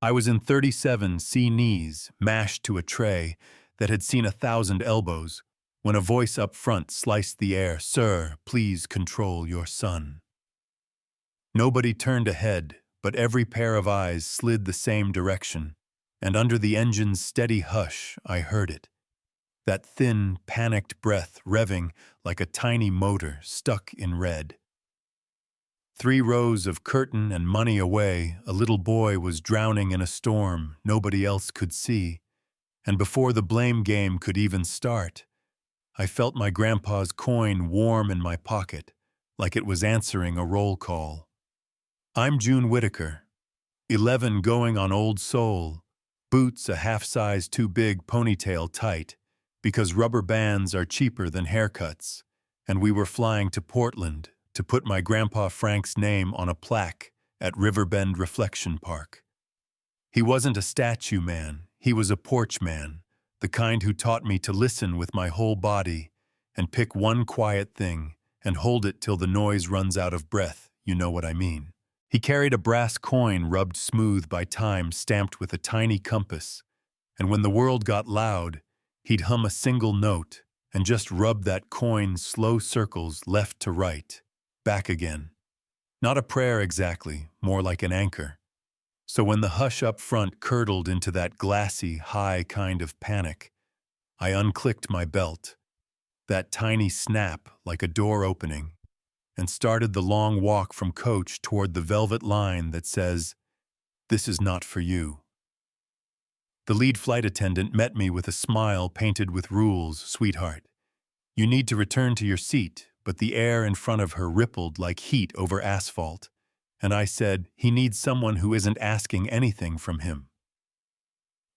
I was in 37C knees, mashed to a tray that had seen 1,000 elbows, when a voice up front sliced the air, "Sir, please control your son." Nobody turned ahead, but every pair of eyes slid the same direction, and under the engine's steady hush, I heard it. That thin, panicked breath revving like a tiny motor stuck in red. 3 rows of curtain and money away, a little boy was drowning in a storm nobody else could see, and before the blame game could even start, I felt my grandpa's coin warm in my pocket, like it was answering a roll call. I'm June Whitaker, 11 going on Old Soul, boots a half-size too big, ponytail tight, because rubber bands are cheaper than haircuts, and we were flying to Portland to put my Grandpa Frank's name on a plaque at Riverbend Reflection Park. He wasn't a statue man, he was a porch man, the kind who taught me to listen with my whole body and pick one quiet thing and hold it till the noise runs out of breath, you know what I mean. He carried a brass coin rubbed smooth by time stamped with a tiny compass, and when the world got loud, he'd hum a single note and just rub that coin slow circles left to right, back again. Not a prayer exactly, more like an anchor. So when the hush up front curdled into that glassy, high kind of panic, I unclicked my belt, that tiny snap like a door opening, and started the long walk from coach toward the velvet line that says, "This is not for you." The lead flight attendant met me with a smile painted with rules, "Sweetheart, you need to return to your seat," but the air in front of her rippled like heat over asphalt, and I said, "He needs someone who isn't asking anything from him."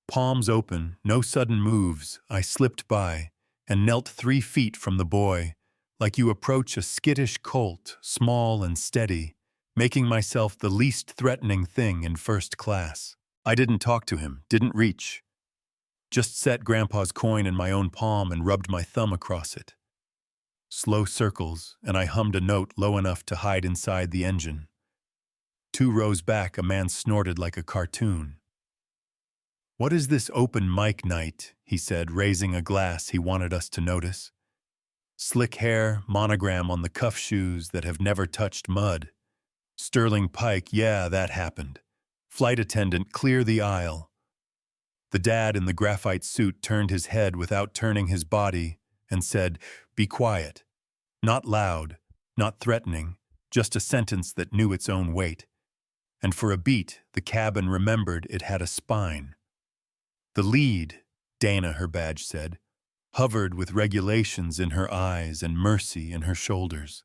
Palms open, no sudden moves, I slipped by and knelt 3 feet from the boy, like you approach a skittish colt, small and steady, making myself the least threatening thing in first class. I didn't talk to him, didn't reach. Just set Grandpa's coin in my own palm and rubbed my thumb across it. Slow circles, and I hummed a note low enough to hide inside the engine. 2 rows back, a man snorted like a cartoon. "What is this open mic night?" he said, raising a glass he wanted us to notice. Slick hair, monogram on the cuff shoes that have never touched mud. Sterling Pike, yeah, that happened. Flight attendant, clear the aisle. The dad in the graphite suit turned his head without turning his body and said, "Be quiet." Not loud, not threatening, just a sentence that knew its own weight. And for a beat, the cabin remembered it had a spine. The lead, Dana, her badge said, hovered with regulations in her eyes and mercy in her shoulders.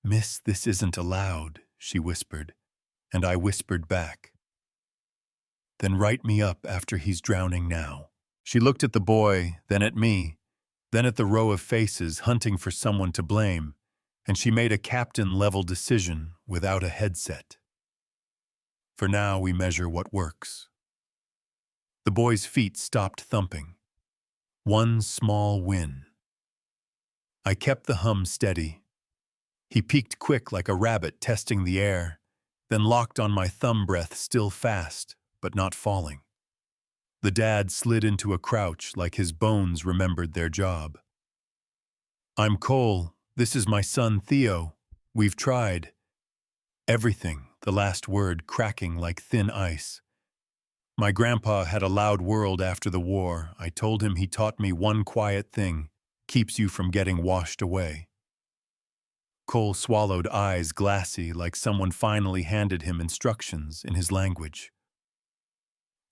"Miss, this isn't allowed," she whispered, and I whispered back. "Then write me up after he's drowning now." She looked at the boy, then at me, then at the row of faces hunting for someone to blame, and she made a captain-level decision without a headset. For now, we measure what works. The boy's feet stopped thumping. One small win. I kept the hum steady. He peeked quick like a rabbit testing the air, then locked on my thumb breath still fast, but not falling. The dad slid into a crouch like his bones remembered their job. "I'm Cole. This is my son Theo. We've tried." Everything, the last word cracking like thin ice. My grandpa had a loud world after the war. I told him he taught me one quiet thing, keeps you from getting washed away. Cole swallowed, eyes glassy like someone finally handed him instructions in his language.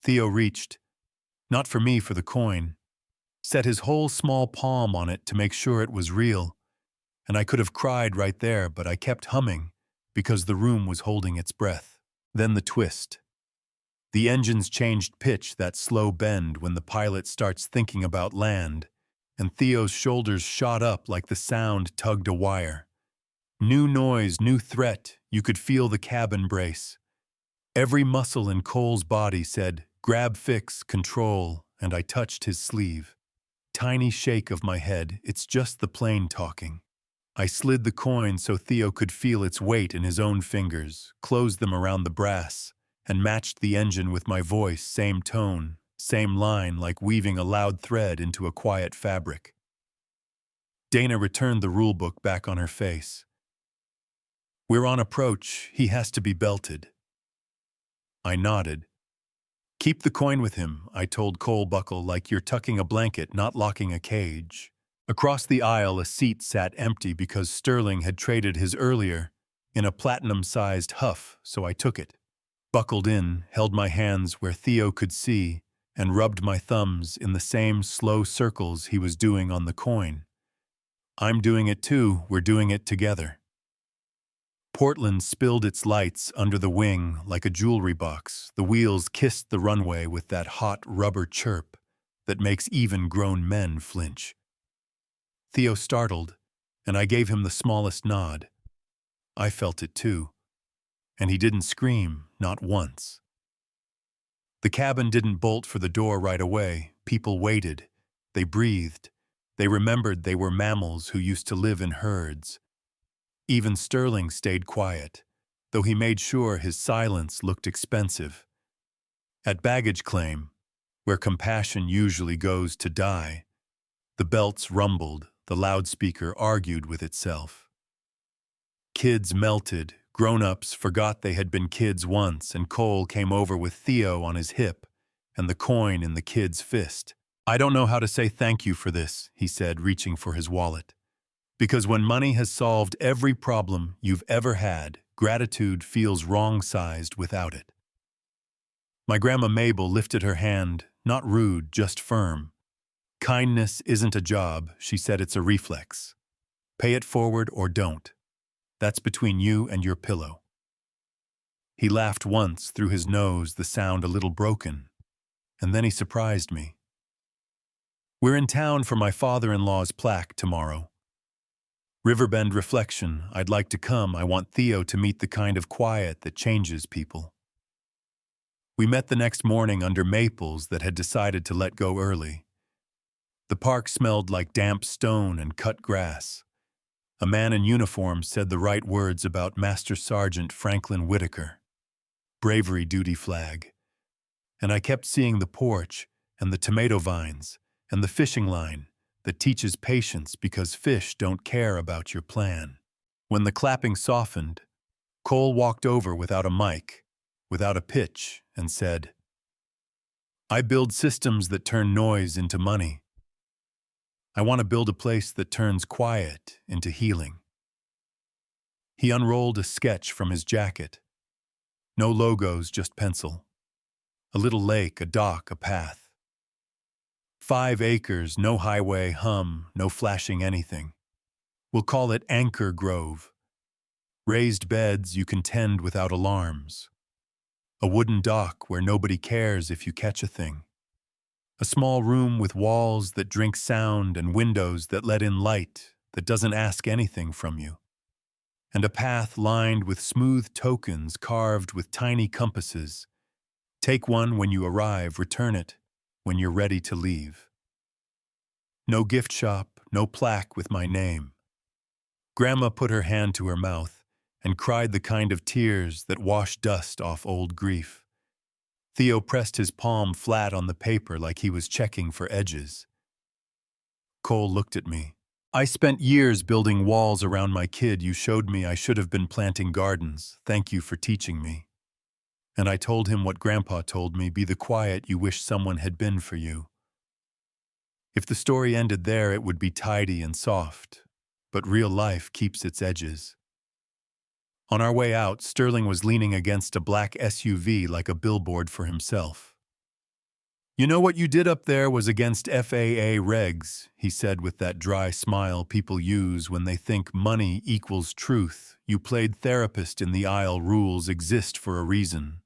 Theo reached, not for me, for the coin, set his whole small palm on it to make sure it was real, and I could have cried right there, but I kept humming because the room was holding its breath. Then the twist. The engines changed pitch, that slow bend when the pilot starts thinking about land, and Theo's shoulders shot up like the sound tugged a wire. New noise, new threat, you could feel the cabin brace. Every muscle in Cole's body said, "Grab, fix, control," and I touched his sleeve. Tiny shake of my head, it's just the plane talking. I slid the coin so Theo could feel its weight in his own fingers, closed them around the brass, and matched the engine with my voice, same tone, same line, like weaving a loud thread into a quiet fabric. Dana returned the rulebook back on her face. "We're on approach. He has to be belted." I nodded. "Keep the coin with him," I told Cole Buckle, "like you're tucking a blanket, not locking a cage." Across the aisle, a seat sat empty because Sterling had traded his earlier in a platinum-sized huff, so I took it. Buckled in, held my hands where Theo could see, and rubbed my thumbs in the same slow circles he was doing on the coin. "I'm doing it too, we're doing it together." Portland spilled its lights under the wing like a jewelry box. The wheels kissed the runway with that hot rubber chirp that makes even grown men flinch. Theo startled, and I gave him the smallest nod. I felt it too, and he didn't scream, not once. The cabin didn't bolt for the door right away. People waited. They breathed. They remembered they were mammals who used to live in herds. Even Sterling stayed quiet, though he made sure his silence looked expensive. At baggage claim, where compassion usually goes to die, the belts rumbled, the loudspeaker argued with itself. Kids melted, grown-ups forgot they had been kids once, and Cole came over with Theo on his hip and the coin in the kid's fist. "I don't know how to say thank you for this," he said, reaching for his wallet. "Because when money has solved every problem you've ever had, gratitude feels wrong-sized without it." My Grandma Mabel lifted her hand, not rude, just firm. "Kindness isn't a job," she said, "it's a reflex. Pay it forward or don't. That's between you and your pillow." He laughed once, through his nose, the sound a little broken, and then he surprised me. "We're in town for my father-in-law's plaque tomorrow. Riverbend reflection. I'd like to come. I want Theo to meet the kind of quiet that changes people." We met the next morning under maples that had decided to let go early. The park smelled like damp stone and cut grass. A man in uniform said the right words about Master Sergeant Franklin Whitaker. Bravery duty flag. And I kept seeing the porch and the tomato vines and the fishing line that teaches patience because fish don't care about your plan. When the clapping softened, Cole walked over without a mic, without a pitch, and said, "I build systems that turn noise into money. I want to build a place that turns quiet into healing." He unrolled a sketch from his jacket. No logos, just pencil. A little lake, a dock, a path. 5 acres, no highway, no flashing anything. We'll call it Anchor Grove. Raised beds you can tend without alarms. A wooden dock where nobody cares if you catch a thing. A small room with walls that drink sound and windows that let in light that doesn't ask anything from you. And a path lined with smooth tokens carved with tiny compasses. Take one when you arrive, return it when you're ready to leave. No gift shop, no plaque with my name. Grandma put her hand to her mouth and cried the kind of tears that wash dust off old grief. Theo pressed his palm flat on the paper like he was checking for edges. Cole looked at me. "I spent years building walls around my kid. You showed me I should have been planting gardens. Thank you for teaching me." And I told him what Grandpa told me, be the quiet you wish someone had been for you. If the story ended there, it would be tidy and soft, but real life keeps its edges. On our way out, Sterling was leaning against a black SUV like a billboard for himself. "You know what you did up there was against FAA regs," he said with that dry smile people use when they think money equals truth. "You played therapist in the aisle. Rules exist for a reason."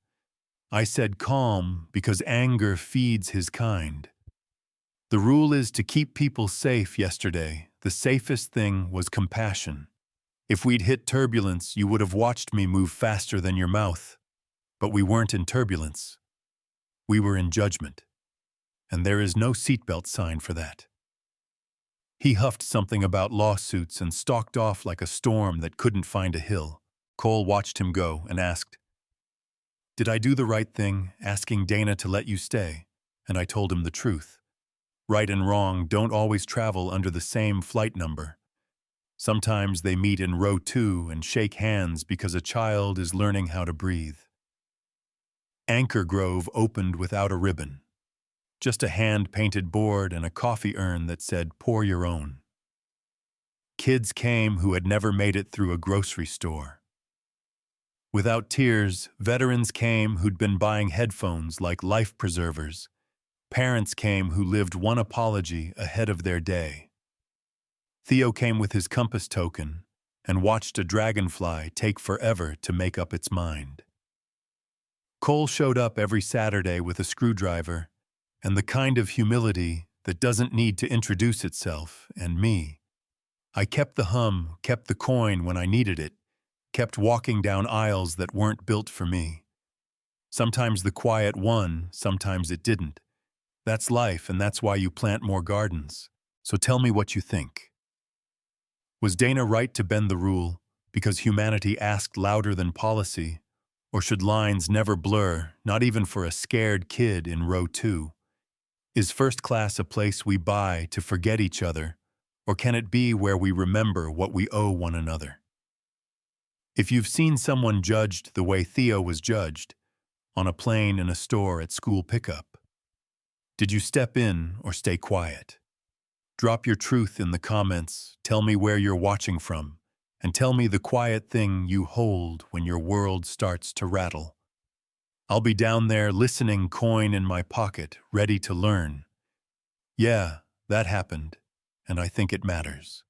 I said calm because anger feeds his kind. "The rule is to keep people safe yesterday. The safest thing was compassion. If we'd hit turbulence, you would have watched me move faster than your mouth. But we weren't in turbulence. We were in judgment. And there is no seatbelt sign for that." He huffed something about lawsuits and stalked off like a storm that couldn't find a hill. Cole watched him go and asked, Did I do the right thing, asking Dana to let you stay? And I told him the truth. Right and wrong don't always travel under the same flight number. Sometimes they meet in row 2 and shake hands because a child is learning how to breathe. Anchor Grove opened without a ribbon. Just a hand-painted board and a coffee urn that said, "Pour your own." Kids came who had never made it through a grocery store. Without tears, veterans came who'd been buying headphones like life preservers. Parents came who lived one apology ahead of their day. Theo came with his compass token and watched a dragonfly take forever to make up its mind. Cole showed up every Saturday with a screwdriver and the kind of humility that doesn't need to introduce itself, and me. I kept the hum, kept the coin when I needed it, kept walking down aisles that weren't built for me. Sometimes the quiet won, sometimes it didn't. That's life, and that's why you plant more gardens. So tell me what you think. Was Dana right to bend the rule because humanity asked louder than policy? Or should lines never blur, not even for a scared kid in row 2? Is first class a place we buy to forget each other, or can it be where we remember what we owe one another? If you've seen someone judged the way Theo was judged, on a plane, in a store, at school pickup, did you step in or stay quiet? Drop your truth in the comments, tell me where you're watching from, and tell me the quiet thing you hold when your world starts to rattle. I'll be down there listening, coin in my pocket, ready to learn. Yeah, that happened, and I think it matters.